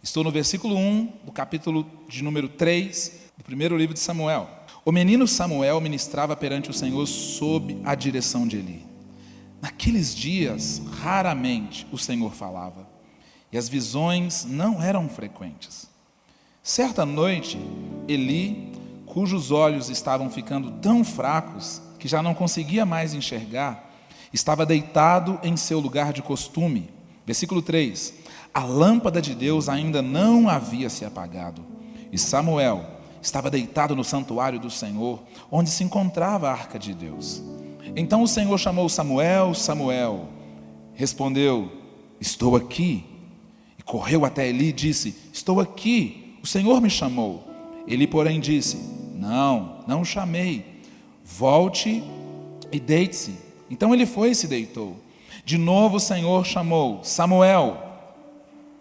Estou no versículo 1 do capítulo de número 3 do primeiro livro de Samuel. O menino Samuel ministrava perante o Senhor sob a direção de Eli. Naqueles dias, raramente o Senhor falava, e as visões não eram frequentes. Certa noite, Eli, cujos olhos estavam ficando tão fracos que já não conseguia mais enxergar, estava deitado em seu lugar de costume. Versículo 3. A lâmpada de Deus ainda não havia se apagado, e Samuel estava deitado no santuário do Senhor, onde se encontrava a arca de Deus. Então o Senhor chamou Samuel, Samuel. Respondeu, estou aqui. E correu até Eli e disse, estou aqui, o Senhor me chamou. Eli, porém, disse, não o chamei. Volte e deite-se. Então ele foi e se deitou. De novo o Senhor chamou, Samuel.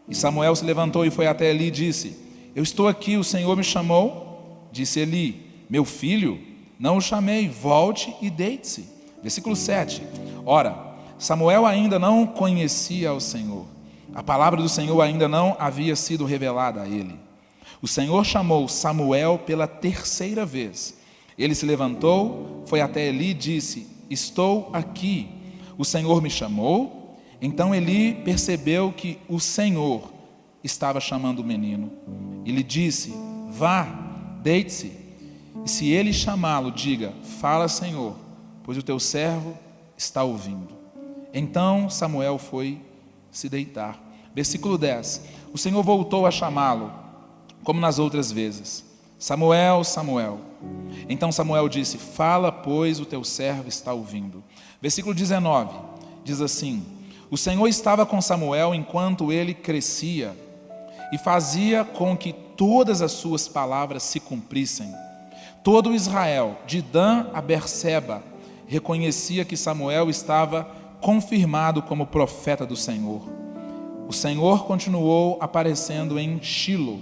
E Samuel se levantou e foi até Eli e disse, eu estou aqui, o Senhor me chamou. Disse Eli, meu filho, não o chamei, volte e deite-se. Versículo 7. Ora, Samuel ainda não conhecia o Senhor. A palavra do Senhor ainda não havia sido revelada a ele. O Senhor chamou Samuel pela terceira vez. Ele se levantou, foi até Eli e disse, estou aqui, o Senhor me chamou. Então Eli percebeu que o Senhor estava chamando o menino. Ele disse, vá, deite-se. E se ele chamá-lo, diga, fala, Senhor, pois o teu servo está ouvindo. Então Samuel foi se deitar. Versículo 10. O Senhor voltou a chamá-lo, como nas outras vezes. Samuel, Samuel. Então Samuel disse, fala, pois o teu servo está ouvindo. Versículo 19, diz assim, o Senhor estava com Samuel enquanto ele crescia e fazia com que todas as suas palavras se cumprissem. Todo Israel, de Dan a Berseba, reconhecia que Samuel estava confirmado como profeta do Senhor. O Senhor continuou aparecendo em Shilo,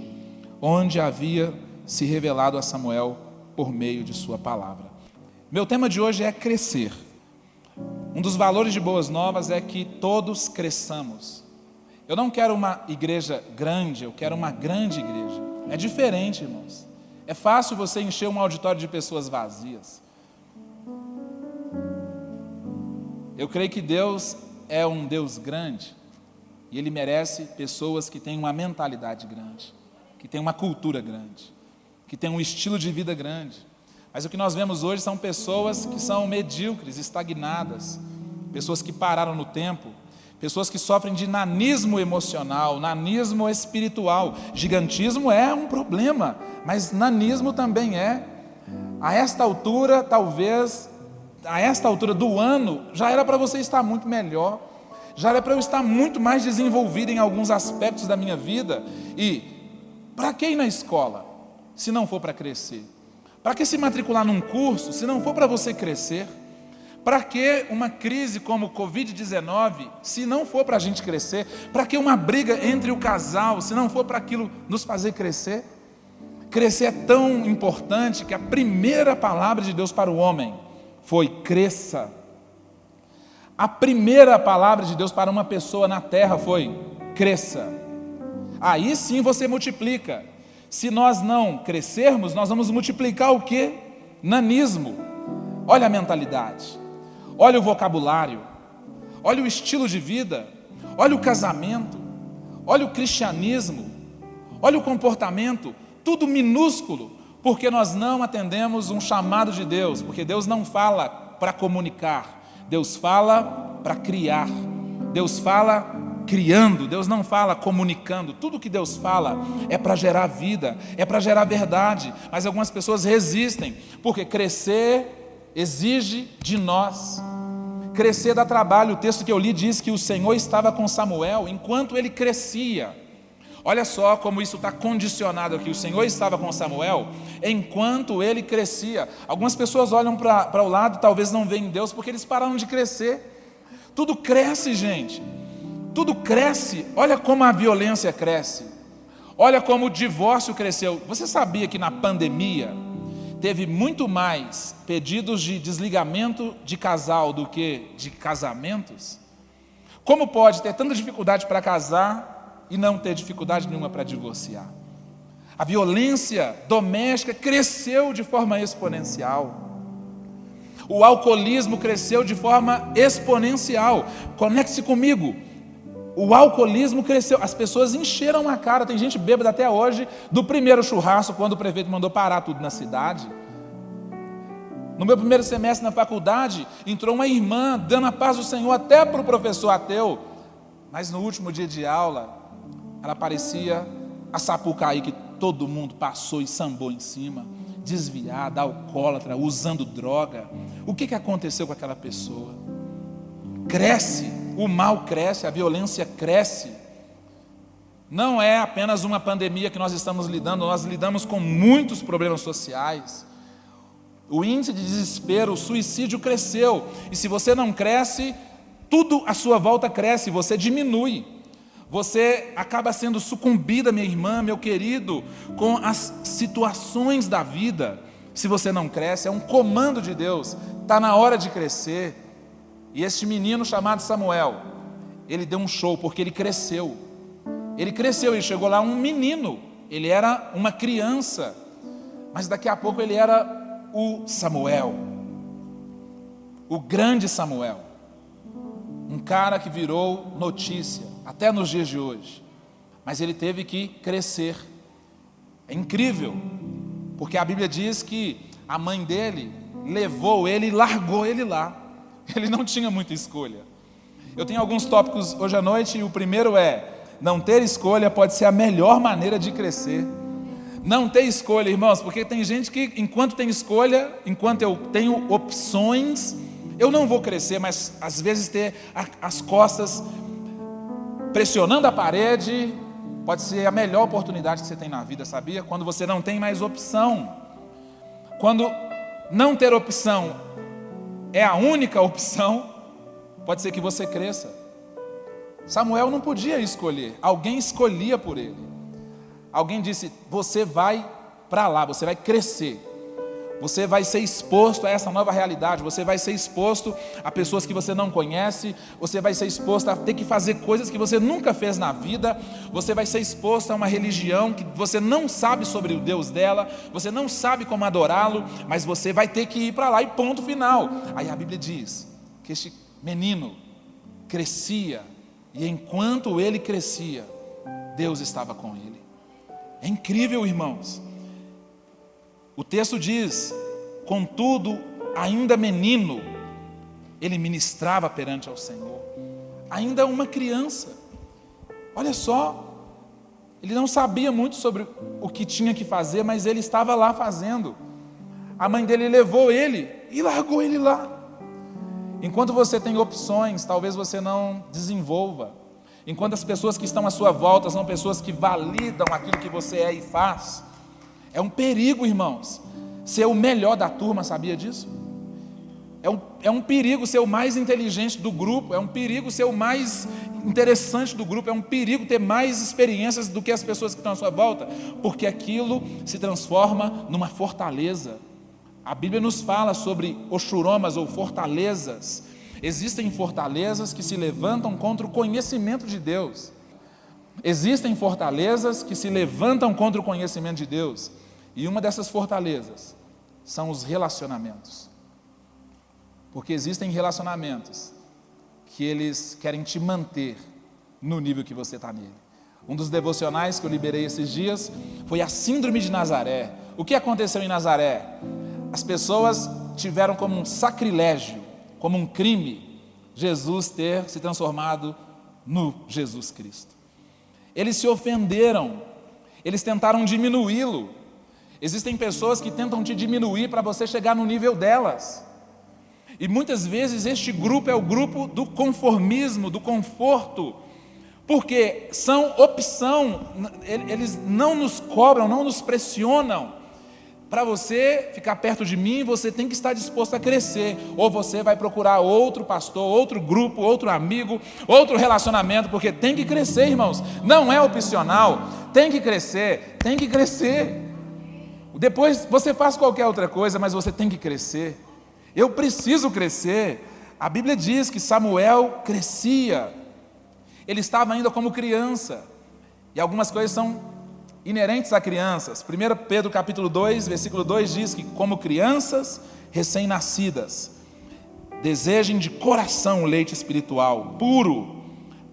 onde havia se revelado a Samuel por meio de sua palavra. Meu tema de hoje é crescer. Um dos valores de Boas Novas é que todos cresçamos. Eu não quero uma igreja grande, eu quero uma grande igreja. É diferente, irmãos. É fácil você encher um auditório de pessoas vazias. Eu creio que Deus é um Deus grande e Ele merece pessoas que têm uma mentalidade grande, que têm uma cultura grande, que têm um estilo de vida grande. Mas o que nós vemos hoje são pessoas que são medíocres, estagnadas, pessoas que pararam no tempo, pessoas que sofrem de nanismo emocional, nanismo espiritual. Gigantismo é um problema, mas nanismo também é. A esta altura, talvez, a esta altura do ano, já era para você estar muito melhor, já era para eu estar muito mais desenvolvido em alguns aspectos da minha vida. E para que ir na escola, se não for para crescer? Para que se matricular num curso, se não for para você crescer? Para que uma crise como o Covid-19, se não for para a gente crescer? Para que uma briga entre o casal, se não for para aquilo nos fazer crescer? Crescer é tão importante que a primeira palavra de Deus para o homem foi cresça. A primeira palavra de Deus para uma pessoa na terra foi cresça. Aí sim você multiplica. Se nós não crescermos, nós vamos multiplicar o quê? Nanismo. Olha a mentalidade, olha o vocabulário, olha o estilo de vida, olha o casamento, olha o cristianismo, olha o comportamento, tudo minúsculo, porque nós não atendemos um chamado de Deus, porque Deus não fala para comunicar, Deus fala para criar, Deus fala criando, Deus não fala comunicando. Tudo que Deus fala é para gerar vida, é para gerar verdade, mas algumas pessoas resistem, porque crescer exige de nós, crescer dá trabalho. O texto que eu li diz que o Senhor estava com Samuel enquanto ele crescia. Olha só como isso está condicionado aqui, o Senhor estava com Samuel enquanto ele crescia. Algumas pessoas olham para o lado, talvez não veem Deus, porque eles pararam de crescer. Tudo cresce, gente. Tudo cresce. Olha como a violência cresce, olha como o divórcio cresceu. Você sabia que na pandemia teve muito mais pedidos de desligamento de casal do que de casamentos? Como pode ter tanta dificuldade para casar e não ter dificuldade nenhuma para divorciar. A violência doméstica cresceu de forma exponencial. O alcoolismo cresceu de forma exponencial. Conecte-se comigo. O alcoolismo cresceu, as pessoas encheram a cara. Tem gente bêbada até hoje do primeiro churrasco, quando o prefeito mandou parar tudo na cidade. No meu primeiro semestre na faculdade, entrou uma irmã dando a paz do Senhor até para o professor ateu, mas no último dia de aula, ela parecia a Sapucaí que todo mundo passou e sambou em cima, desviada, alcoólatra, usando droga. O que aconteceu com aquela pessoa? Cresce, o mal cresce, a violência cresce. Não é apenas uma pandemia que nós estamos lidando, nós lidamos com muitos problemas sociais. O índice de desespero, o suicídio cresceu. E se você não cresce, tudo à sua volta cresce, você diminui. Você acaba sendo sucumbida, minha irmã, meu querido, com as situações da vida. Se você não cresce, é um comando de Deus, está na hora de crescer. E este menino chamado Samuel, ele deu um show, porque ele cresceu. Ele chegou lá um menino, ele era uma criança, mas daqui a pouco ele era o Samuel, o grande Samuel, um cara que virou notícia, até nos dias de hoje, mas ele teve que crescer. É incrível, porque a Bíblia diz que a mãe dele levou ele e largou ele lá, ele não tinha muita escolha. Eu tenho alguns tópicos hoje à noite, e o primeiro é: não ter escolha pode ser a melhor maneira de crescer. Não ter escolha, irmãos, porque tem gente que enquanto tem escolha, enquanto eu tenho opções, eu não vou crescer, mas às vezes ter as costas pressionando a parede pode ser a melhor oportunidade que você tem na vida, sabia? Quando você não tem mais opção. Quando não ter opção é a única opção, pode ser que você cresça. Samuel não podia escolher, alguém escolhia por ele. Alguém disse: você vai para lá, você vai crescer, você vai ser exposto a essa nova realidade, você vai ser exposto a pessoas que você não conhece, você vai ser exposto a ter que fazer coisas que você nunca fez na vida, você vai ser exposto a uma religião que você não sabe sobre o Deus dela, você não sabe como adorá-lo, mas você vai ter que ir para lá e ponto final. Aí a Bíblia diz que este menino crescia, e enquanto ele crescia, Deus estava com ele. É incrível, irmãos. O texto diz: contudo, ainda menino, ele ministrava perante ao Senhor. Ainda uma criança. Olha só, ele não sabia muito sobre o que tinha que fazer, mas ele estava lá fazendo. A mãe dele levou ele e largou ele lá. Enquanto você tem opções, talvez você não desenvolva. Enquanto as pessoas que estão à sua volta são pessoas que validam aquilo que você é e faz, é um perigo, irmãos, ser o melhor da turma, sabia disso? É um perigo ser o mais inteligente do grupo, é um perigo ser o mais interessante do grupo, é um perigo ter mais experiências do que as pessoas que estão à sua volta, porque aquilo se transforma numa fortaleza. A Bíblia nos fala sobre oxuromas ou fortalezas. Existem fortalezas que se levantam contra o conhecimento de Deus. Existem fortalezas que se levantam contra o conhecimento de Deus. E uma dessas fortalezas são os relacionamentos. Porque existem relacionamentos que eles querem te manter no nível que você está nele. Um dos devocionais que eu liberei esses dias foi a Síndrome de Nazaré. O que aconteceu em Nazaré? As pessoas tiveram como um sacrilégio, como um crime, Jesus ter se transformado no Jesus Cristo. Eles se ofenderam, eles tentaram diminuí-lo. Existem pessoas que tentam te diminuir para você chegar no nível delas. E muitas vezes este grupo é o grupo do conformismo, do conforto, porque são opção, eles não nos cobram, não nos pressionam. Para você ficar perto de mim, você tem que estar disposto a crescer, ou você vai procurar outro pastor, outro grupo, outro amigo, outro relacionamento, porque tem que crescer, irmãos, não é opcional, tem que crescer, tem que crescer. Depois você faz qualquer outra coisa, mas você tem que crescer. Eu preciso crescer. A Bíblia diz que Samuel crescia, ele estava ainda como criança, E algumas coisas são inerentes a crianças. 1 Pedro capítulo 2, versículo 2 diz que como crianças recém-nascidas, desejem de coração o leite espiritual, puro,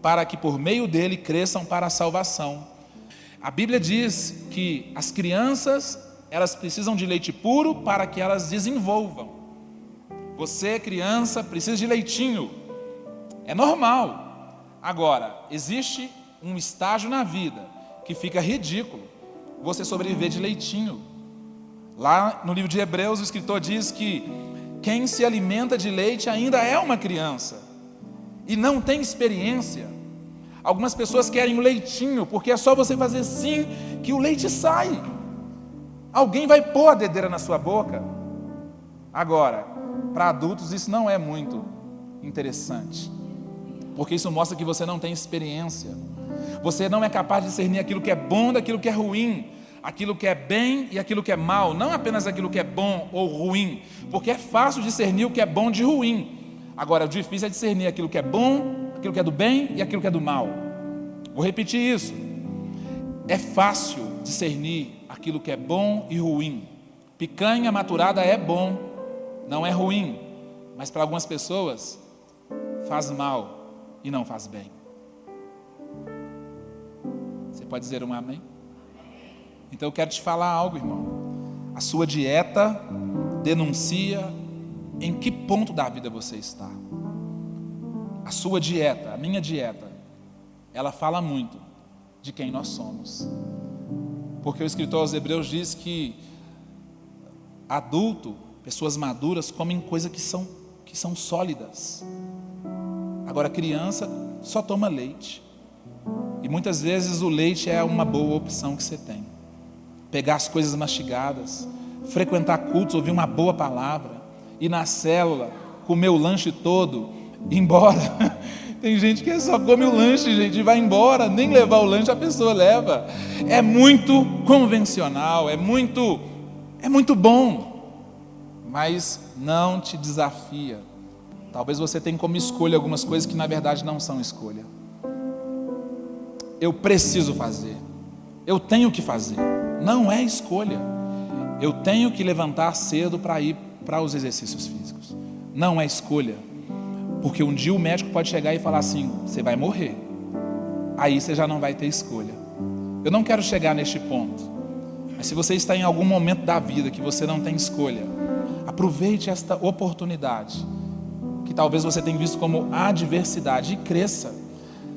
para que por meio dele cresçam para a salvação. A Bíblia diz que as crianças, elas precisam de leite puro para que elas desenvolvam. Você, criança, precisa de leitinho. É normal. Agora, existe um estágio na vida que fica ridículo você sobreviver de leitinho. Lá no livro de Hebreus, o escritor diz que quem se alimenta de leite ainda é uma criança e não tem experiência. Algumas pessoas querem o leitinho, porque é só você fazer sim que o leite sai. Alguém vai pôr a dedeira na sua boca. Agora, para adultos isso não é muito interessante, porque isso mostra que você não tem experiência. Você não é capaz de discernir aquilo que é bom daquilo que é ruim, aquilo que é bem e aquilo que é mal, não apenas aquilo que é bom ou ruim, porque é fácil discernir o que é bom de ruim. Agora, o difícil é discernir aquilo que é bom, aquilo que é do bem e aquilo que é do mal. Vou repetir isso. É fácil discernir aquilo que é bom e ruim. Picanha maturada é bom, não é ruim, mas para algumas pessoas faz mal e não faz bem. Você pode dizer um amém? Então eu quero te falar algo, irmão. A sua dieta denuncia em que ponto da vida você está. A sua dieta, a minha dieta, ela fala muito de quem nós somos. Porque o escritor aos Hebreus diz que adulto, pessoas maduras, comem coisas que são sólidas. Agora criança só toma leite. E muitas vezes o leite é uma boa opção que você tem. Pegar as coisas mastigadas, frequentar cultos, ouvir uma boa palavra, ir na célula, comer o lanche todo, ir embora. Tem gente que só come o lanche, gente, e vai embora, nem levar o lanche a pessoa leva. É muito convencional, é muito bom, mas não te desafia. Talvez você tenha como escolha algumas coisas que na verdade não são escolha. Eu preciso fazer, eu tenho que fazer, não é escolha. Eu tenho que levantar cedo para ir para os exercícios físicos, não é escolha. Porque um dia o médico pode chegar e falar assim: você vai morrer. Aí você já não vai ter escolha. Eu não quero chegar neste ponto. Mas se você está em algum momento da vida que você não tem escolha, aproveite esta oportunidade, que talvez você tenha visto como adversidade, e cresça.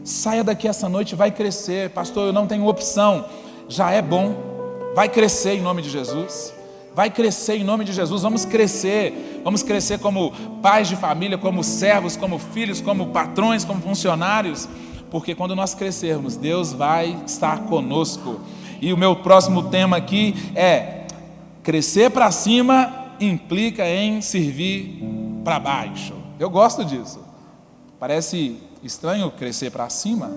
Saia daqui essa noite e vai crescer. Pastor, eu não tenho opção. Já é bom. Vai crescer em nome de Jesus. Vai crescer em nome de Jesus. Vamos crescer como pais de família, como servos, como filhos, como patrões, como funcionários, porque quando nós crescermos, Deus vai estar conosco. E o meu próximo tema aqui é: crescer para cima implica em servir para baixo. Eu gosto disso. Parece estranho crescer para cima.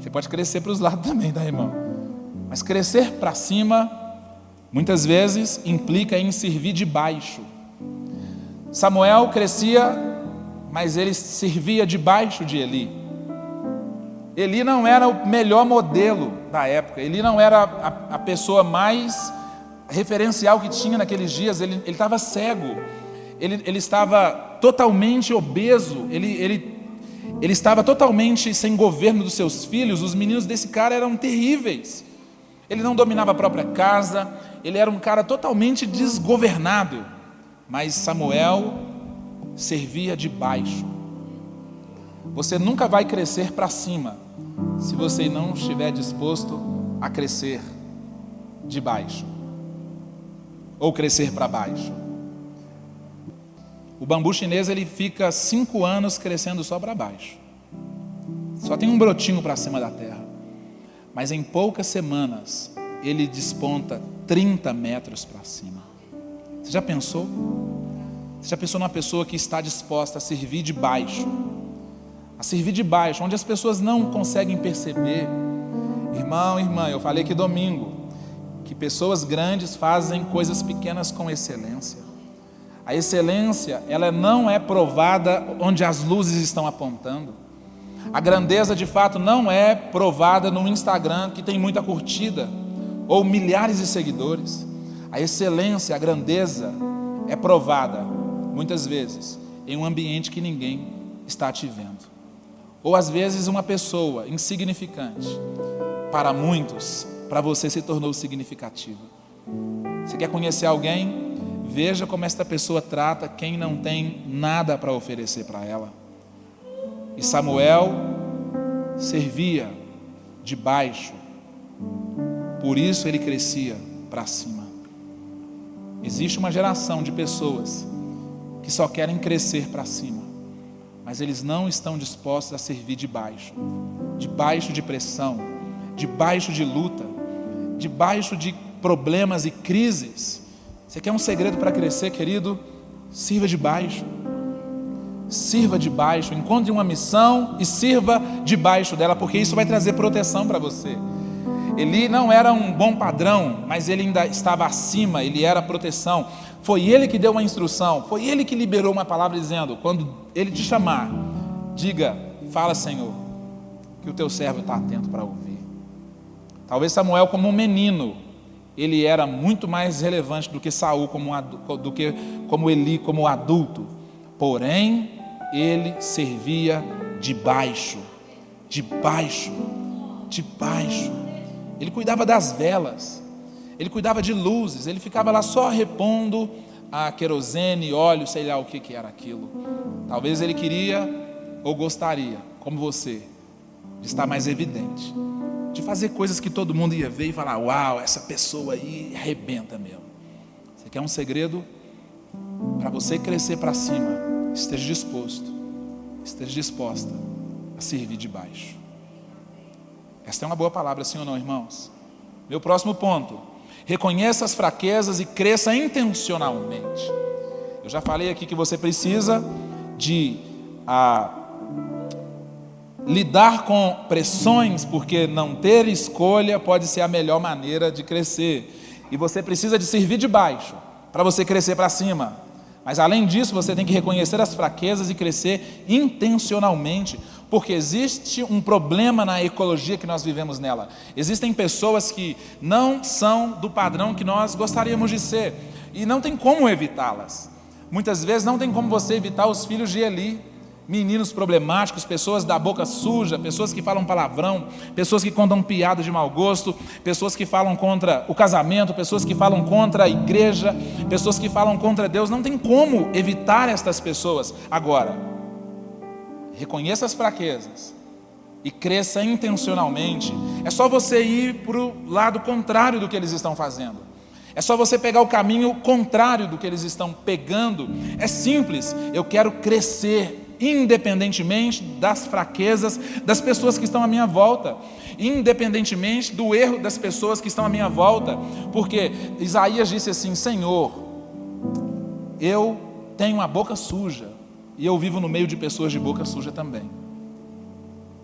Você pode crescer para os lados também, tá, irmão? Mas crescer para cima muitas vezes implica em servir de baixo. Samuel crescia, mas ele servia debaixo de Eli. Eli não era o melhor modelo da época. Eli não era a pessoa mais referencial que tinha naqueles dias. Ele estava cego. Ele estava totalmente obeso. Ele estava totalmente sem governo dos seus filhos. Os meninos desse cara eram terríveis. Ele não dominava a própria casa. Ele era um cara totalmente desgovernado. Mas Samuel servia de baixo. Você nunca vai crescer para cima se você não estiver disposto a crescer de baixo ou crescer para baixo. O bambu chinês, ele fica 5 anos crescendo só para baixo. Só tem um brotinho para cima da terra. Mas em poucas semanas ele desponta 30 metros para cima. Você já pensou? Você já pensou numa pessoa que está disposta a servir de baixo? A servir de baixo, onde as pessoas não conseguem perceber. Irmão, irmã, eu falei que domingo, que pessoas grandes fazem coisas pequenas com excelência. A excelência, ela não é provada onde as luzes estão apontando. A grandeza de fato não é provada no Instagram, que tem muita curtida, ou milhares de seguidores. A excelência, a grandeza é provada, muitas vezes, em um ambiente que ninguém está te vendo. Ou às vezes uma pessoa insignificante, para muitos, para você se tornou significativa. Você quer conhecer alguém? Veja como esta pessoa trata quem não tem nada para oferecer para ela. E Samuel servia de baixo, por isso ele crescia para cima. Existe uma geração de pessoas que só querem crescer para cima, mas eles não estão dispostos a servir debaixo de pressão, debaixo de luta, debaixo de problemas e crises. Você quer um segredo para crescer, querido? Sirva debaixo. Sirva debaixo, encontre uma missão e sirva debaixo dela, porque isso vai trazer proteção para você. Eli não era um bom padrão, mas ele ainda estava acima, ele era proteção. Foi ele que deu uma instrução, foi ele que liberou uma palavra dizendo: quando ele te chamar, diga, fala, Senhor, que o teu servo está atento para ouvir. Talvez Samuel, como um menino, ele era muito mais relevante do que Saul, como Eli, como adulto. Porém, ele servia debaixo. Ele cuidava das velas, ele cuidava de luzes, ele ficava lá só repondo a querosene, óleo, sei lá o que era aquilo. Talvez ele queria ou gostaria, como você, de estar mais evidente, de fazer coisas que todo mundo ia ver e falar: uau, essa pessoa aí arrebenta mesmo. Você quer um segredo? Para você crescer para cima, esteja disposta a servir debaixo. Esta é uma boa palavra, sim ou não, irmãos? Meu próximo ponto: reconheça as fraquezas e cresça intencionalmente. Eu já falei aqui que você precisa de lidar com pressões, porque não ter escolha pode ser a melhor maneira de crescer. E você precisa de servir debaixo para você crescer para cima. Mas além disso, você tem que reconhecer as fraquezas e crescer intencionalmente, porque existe um problema na ecologia que nós vivemos nela. Existem pessoas que não são do padrão que nós gostaríamos de ser, e não tem como evitá-las. Muitas vezes não tem como você evitar os filhos de Eli, meninos problemáticos, pessoas da boca suja, pessoas que falam palavrão, pessoas que contam piadas de mau gosto, pessoas que falam contra o casamento, pessoas que falam contra a igreja, pessoas que falam contra Deus. Não tem como evitar estas pessoas. Agora, reconheça as fraquezas e cresça intencionalmente. É só você ir para o lado contrário do que eles estão fazendo. É só você pegar o caminho contrário do que eles estão pegando. É simples. Eu quero crescer independentemente das fraquezas das pessoas que estão à minha volta, independentemente do erro das pessoas que estão à minha volta, porque Isaías disse assim: Senhor, eu tenho a boca suja, e eu vivo no meio de pessoas de boca suja também,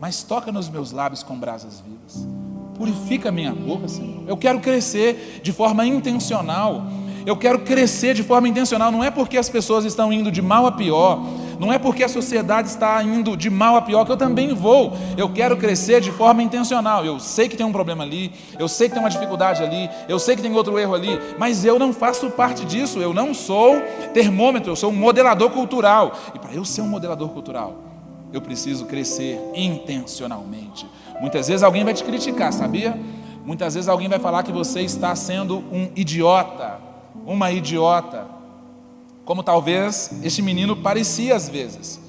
mas toca nos meus lábios com brasas vivas, purifica a minha boca, Senhor. Eu quero crescer de forma intencional. Eu quero crescer de forma intencional. Não é porque as pessoas estão indo de mal a pior, não é porque a sociedade está indo de mal a pior que eu também vou. Eu quero crescer de forma intencional. Eu sei que tem um problema ali, eu sei que tem uma dificuldade ali, eu sei que tem outro erro ali, mas eu não faço parte disso. Eu não sou termômetro, eu sou um modelador cultural. E para eu ser um modelador cultural, eu preciso crescer intencionalmente. Muitas vezes alguém vai te criticar, sabia? Muitas vezes alguém vai falar que você está sendo um idiota, uma idiota, como talvez este menino parecia às vezes.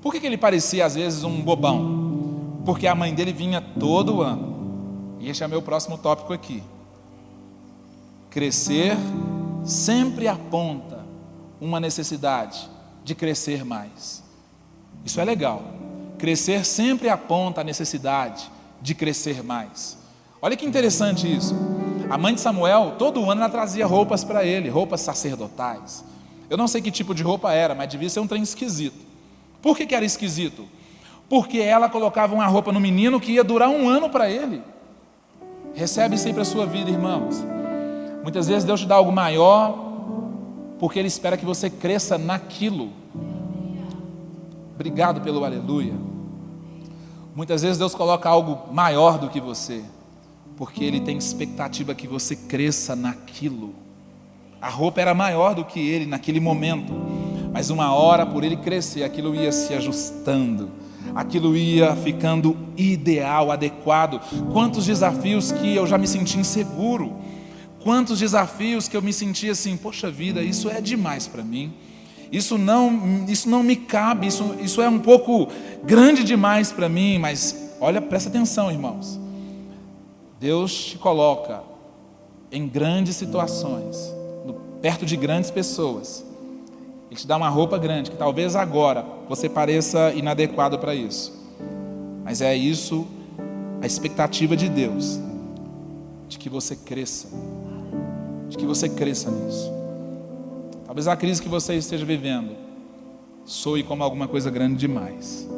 Por que ele parecia às vezes um bobão? Porque a mãe dele vinha todo ano. E este é meu próximo tópico aqui. Crescer sempre aponta uma necessidade de crescer mais. Isso é legal. Crescer sempre aponta a necessidade de crescer mais. Olha que interessante isso. A mãe de Samuel, todo ano ela trazia roupas para ele, roupas sacerdotais. Eu não sei que tipo de roupa era, mas devia ser um trem esquisito. Por que era esquisito? Porque ela colocava uma roupa no menino que ia durar um ano para ele. Recebe isso aí para a sua vida, irmãos. Muitas vezes Deus te dá algo maior, porque Ele espera que você cresça naquilo. Obrigado pelo aleluia. Muitas vezes Deus coloca algo maior do que você, porque Ele tem expectativa que você cresça naquilo. A roupa era maior do que ele naquele momento, mas uma hora, por ele crescer, aquilo ia se ajustando, aquilo ia ficando ideal, adequado. Quantos desafios que eu já me senti inseguro, quantos desafios que eu me senti assim, poxa vida, isso é demais para mim, isso não me cabe, isso é um pouco grande demais para mim. Mas olha, presta atenção, irmãos, Deus te coloca em grandes situações, perto de grandes pessoas. Ele te dá uma roupa grande, que talvez agora você pareça inadequado para isso, mas é isso, a expectativa de Deus, de que você cresça, nisso. Talvez a crise que você esteja vivendo soe como alguma coisa grande demais.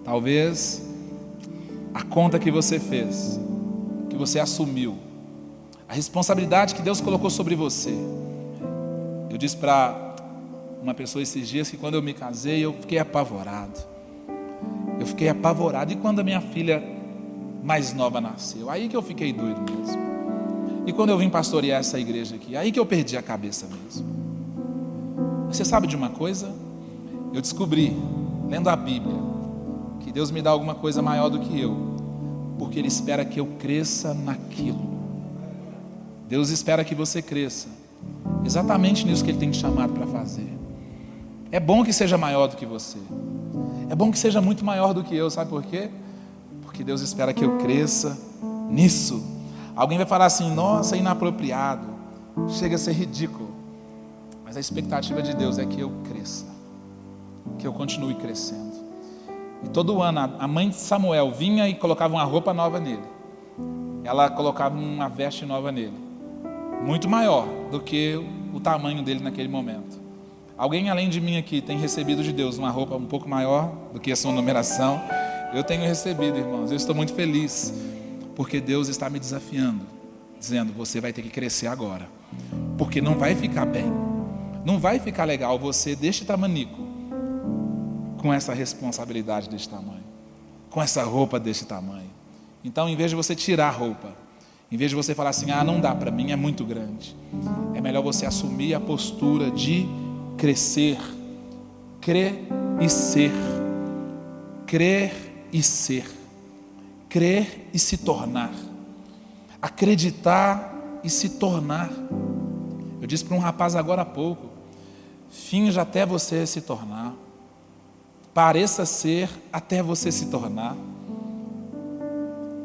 Talvez a conta que você fez, que você assumiu, a responsabilidade que Deus colocou sobre você. Eu disse para uma pessoa esses dias que quando eu me casei, eu fiquei apavorado. E quando a minha filha mais nova nasceu, aí que eu fiquei doido mesmo. E quando eu vim pastorear essa igreja aqui, aí que eu perdi a cabeça mesmo. Você sabe de uma coisa? Eu descobri, lendo a Bíblia, que Deus me dá alguma coisa maior do que eu, porque Ele espera que eu cresça naquilo. Deus espera que você cresça exatamente nisso que Ele tem te chamado para fazer. É bom que seja maior do que você, é bom que seja muito maior do que eu. Sabe por quê? Porque Deus espera que eu cresça nisso. Alguém vai falar assim, nossa, é inapropriado, chega a ser ridículo, mas a expectativa de Deus é que eu cresça, que eu continue crescendo. E todo ano a mãe de Samuel vinha e colocava uma roupa nova nele, ela colocava uma veste nova nele, muito maior do que o tamanho dele naquele momento. Alguém além de mim aqui tem recebido de Deus uma roupa um pouco maior do que a sua numeração? Eu tenho recebido, irmãos, eu estou muito feliz, porque Deus está me desafiando, dizendo, você vai ter que crescer agora, porque não vai ficar bem, não vai ficar legal você deste tamanico, com essa responsabilidade deste tamanho, com essa roupa deste tamanho. Então, em vez de você tirar a roupa, em vez de você falar assim, não dá para mim, é muito grande, é melhor você assumir a postura de crescer, crer e ser, crer e ser, crer e se tornar, acreditar e se tornar. Eu disse para um rapaz agora há pouco, finja até você se tornar, pareça ser até você se tornar,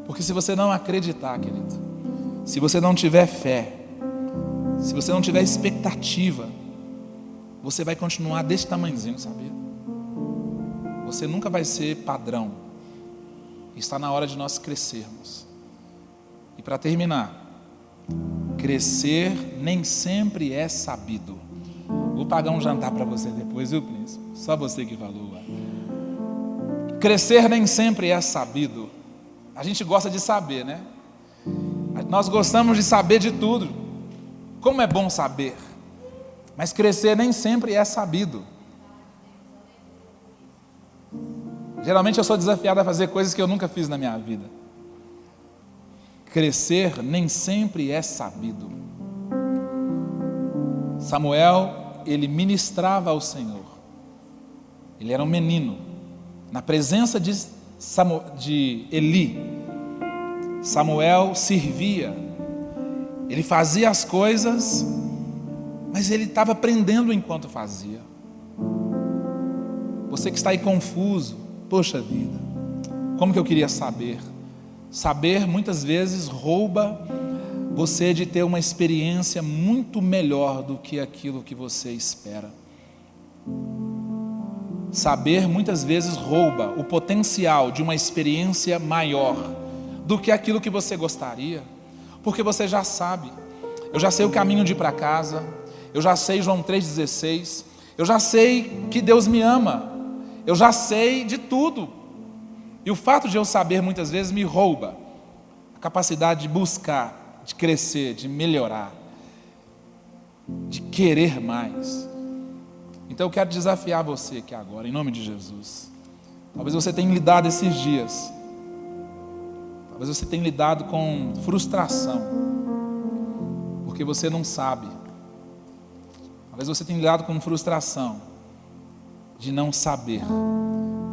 porque se você não acreditar, querido, se você não tiver fé, se você não tiver expectativa, você vai continuar desse tamanhozinho, sabia? Você nunca vai ser padrão. Está na hora de nós crescermos. E para terminar, crescer nem sempre é sabido. Vou pagar um jantar para você depois, viu, príncipe? Só você que falou. Crescer nem sempre é sabido. A gente gosta de saber, né? Nós gostamos de saber de tudo. Como é bom saber. Mas crescer nem sempre é sabido. Geralmente eu sou desafiado a fazer coisas que eu nunca fiz na minha vida. Crescer nem sempre é sabido. Samuel, ele ministrava ao Senhor. Ele era um menino. Na presença de Eli, Samuel servia. Ele fazia as coisas, mas ele estava aprendendo enquanto fazia. Você que está aí confuso, poxa vida, como que eu queria saber? Saber muitas vezes rouba você de ter uma experiência muito melhor do que aquilo que você espera. Saber muitas vezes rouba o potencial de uma experiência maior do que aquilo que você gostaria, porque você já sabe. Eu já sei o caminho de ir para casa, eu já sei João 3,16, eu já sei que Deus me ama, eu já sei de tudo. E o fato de eu saber muitas vezes me rouba a capacidade de buscar, de crescer, de melhorar, de querer mais. Então eu quero desafiar você aqui agora, em nome de Jesus. Talvez você tenha lidado esses dias. Talvez você tenha lidado com frustração, porque você não sabe. Talvez você tenha lidado com frustração de não saber.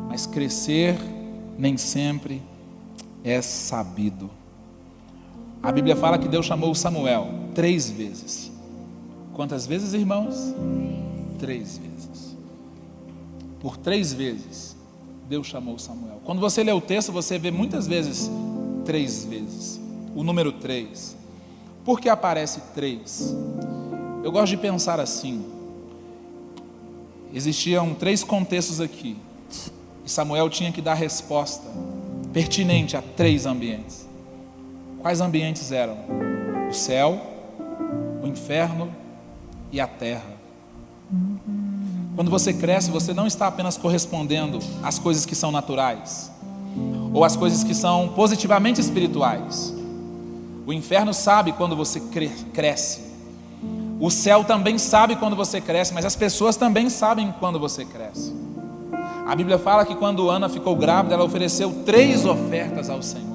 Mas crescer nem sempre é sabido. A Bíblia fala que Deus chamou Samuel 3 vezes. Quantas vezes, irmãos? 3 vezes. Por 3 vezes, Deus chamou Samuel. Quando você lê o texto, você vê muitas vezes 3 vezes. O número 3. Por que aparece 3? Eu gosto de pensar assim. Existiam 3 contextos aqui. E Samuel tinha que dar resposta pertinente a 3 ambientes. Quais ambientes eram? O céu, o inferno e a terra. Quando você cresce, você não está apenas correspondendo às coisas que são naturais, ou às coisas que são positivamente espirituais. O inferno sabe quando você cresce. O céu também sabe quando você cresce, mas as pessoas também sabem quando você cresce. A Bíblia fala que quando Ana ficou grávida, ela ofereceu 3 ofertas ao Senhor.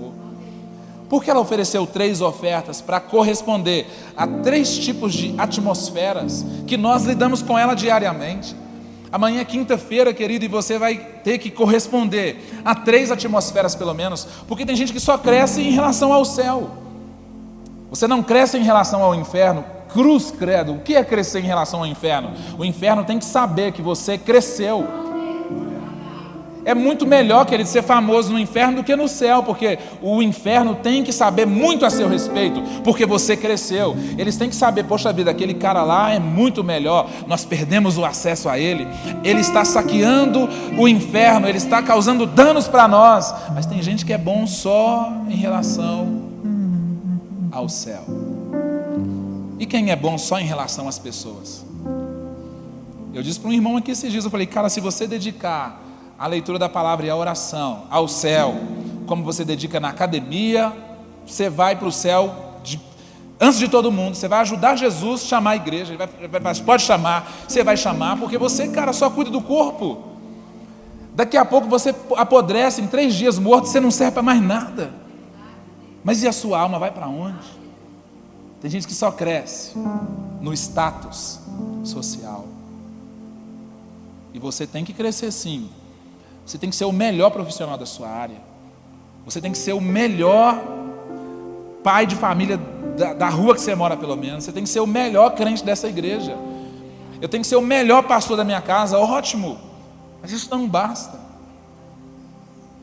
Por que ela ofereceu 3 ofertas? Para corresponder a 3 tipos de atmosferas que nós lidamos com ela diariamente. Amanhã é quinta-feira, querido, e você vai ter que corresponder a 3 atmosferas pelo menos, porque tem gente que só cresce em relação ao céu. Você não cresce em relação ao inferno. Cruz credo. O que é crescer em relação ao inferno? O inferno tem que saber que você cresceu. É muito melhor, querido, ser famoso no inferno do que no céu, porque o inferno tem que saber muito a seu respeito, porque você cresceu. Eles têm que saber, poxa vida, aquele cara lá é muito melhor, nós perdemos o acesso a ele, ele está saqueando o inferno, ele está causando danos para nós. Mas tem gente que é bom só em relação ao céu. E quem é bom só em relação às pessoas? Eu disse para um irmão aqui esses dias, eu falei, cara, se você dedicar a leitura da palavra e a oração ao céu, como você dedica na academia, você vai para o céu antes de todo mundo. Você vai ajudar Jesus a chamar a igreja. Ele pode chamar, você vai chamar, porque você, cara, só cuida do corpo. Daqui a pouco você apodrece, em 3 dias morto, você não serve para mais nada. Mas e a sua alma vai para onde? Tem gente que só cresce no status social. E você tem que crescer sim. Você tem que ser o melhor profissional da sua área. Você tem que ser o melhor pai de família da rua que você mora, pelo menos. Você tem que ser o melhor crente dessa igreja. Eu tenho que ser o melhor pastor da minha casa. Ótimo. Mas isso não basta.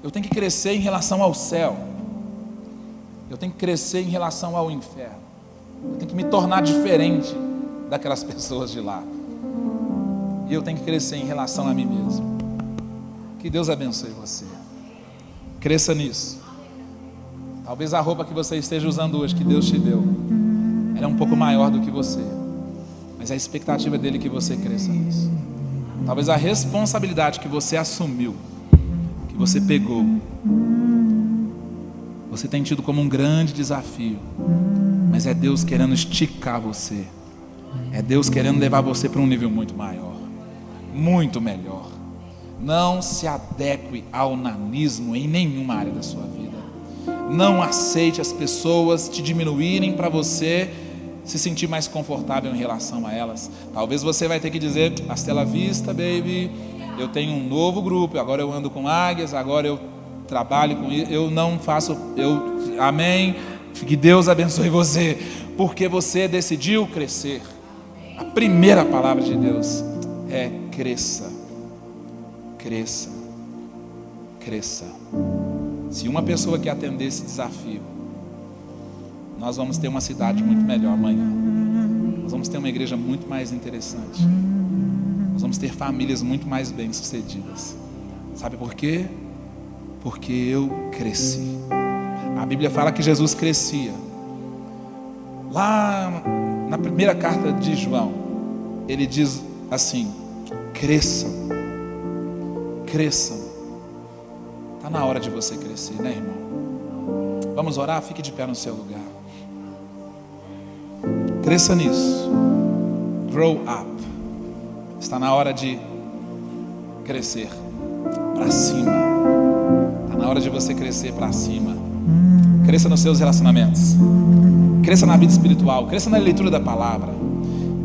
Eu tenho que crescer em relação ao céu. Eu tenho que crescer em relação ao inferno. Eu tenho que me tornar diferente daquelas pessoas de lá. E eu tenho que crescer em relação a mim mesmo. Que Deus abençoe você. Cresça nisso. Talvez a roupa que você esteja usando hoje, que Deus te deu, ela é um pouco maior do que você. Mas a expectativa dele é que você cresça nisso. Talvez a responsabilidade que você assumiu, que você pegou, você tem tido como um grande desafio. Mas é Deus querendo esticar você. É Deus querendo levar você para um nível muito maior, muito melhor. Não se adeque ao nanismo em nenhuma área da sua vida. Não aceite as pessoas te diminuírem para você se sentir mais confortável em relação a elas. Talvez você vai ter que dizer, hasta la vista, baby, eu tenho um novo grupo, agora eu ando com águias, agora eu trabalho com isso, eu não faço, amém, que Deus abençoe você, porque você decidiu crescer. A primeira palavra de Deus é cresça. Cresça, cresça. Se uma pessoa quer atender esse desafio, nós vamos ter uma cidade muito melhor amanhã. Nós vamos ter uma igreja muito mais interessante. Nós vamos ter famílias muito mais bem-sucedidas. Sabe por quê? Porque eu cresci. A Bíblia fala que Jesus crescia. Lá na primeira carta de João, ele diz assim: cresçam. Cresçam. Está na hora de você crescer, né, irmão? Vamos orar? Fique de pé no seu lugar. Cresça nisso. Grow up. Está na hora de crescer para cima. na hora de você crescer para cima. Cresça nos seus relacionamentos, cresça na vida espiritual, cresça na leitura da palavra,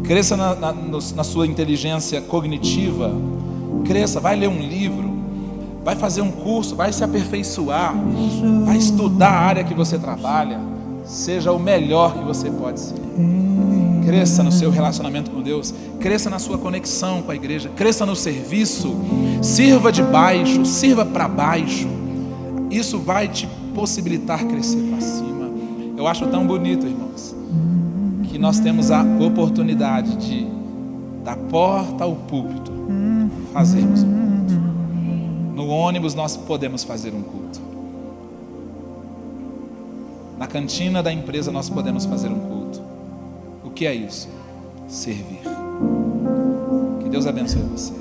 cresça na sua inteligência cognitiva, cresça, vai ler um livro, vai fazer um curso, vai se aperfeiçoar, vai estudar a área que você trabalha, seja o melhor que você pode ser. Cresça no seu relacionamento com Deus, cresça na sua conexão com a igreja, cresça no serviço, sirva de baixo, sirva para baixo. Isso vai te possibilitar crescer para cima. Eu acho tão bonito, irmãos, que nós temos a oportunidade de, da porta ao púlpito, fazermos um culto. No ônibus nós podemos fazer um culto. Na cantina da empresa nós podemos fazer um culto. O que é isso? Servir. Que Deus abençoe você.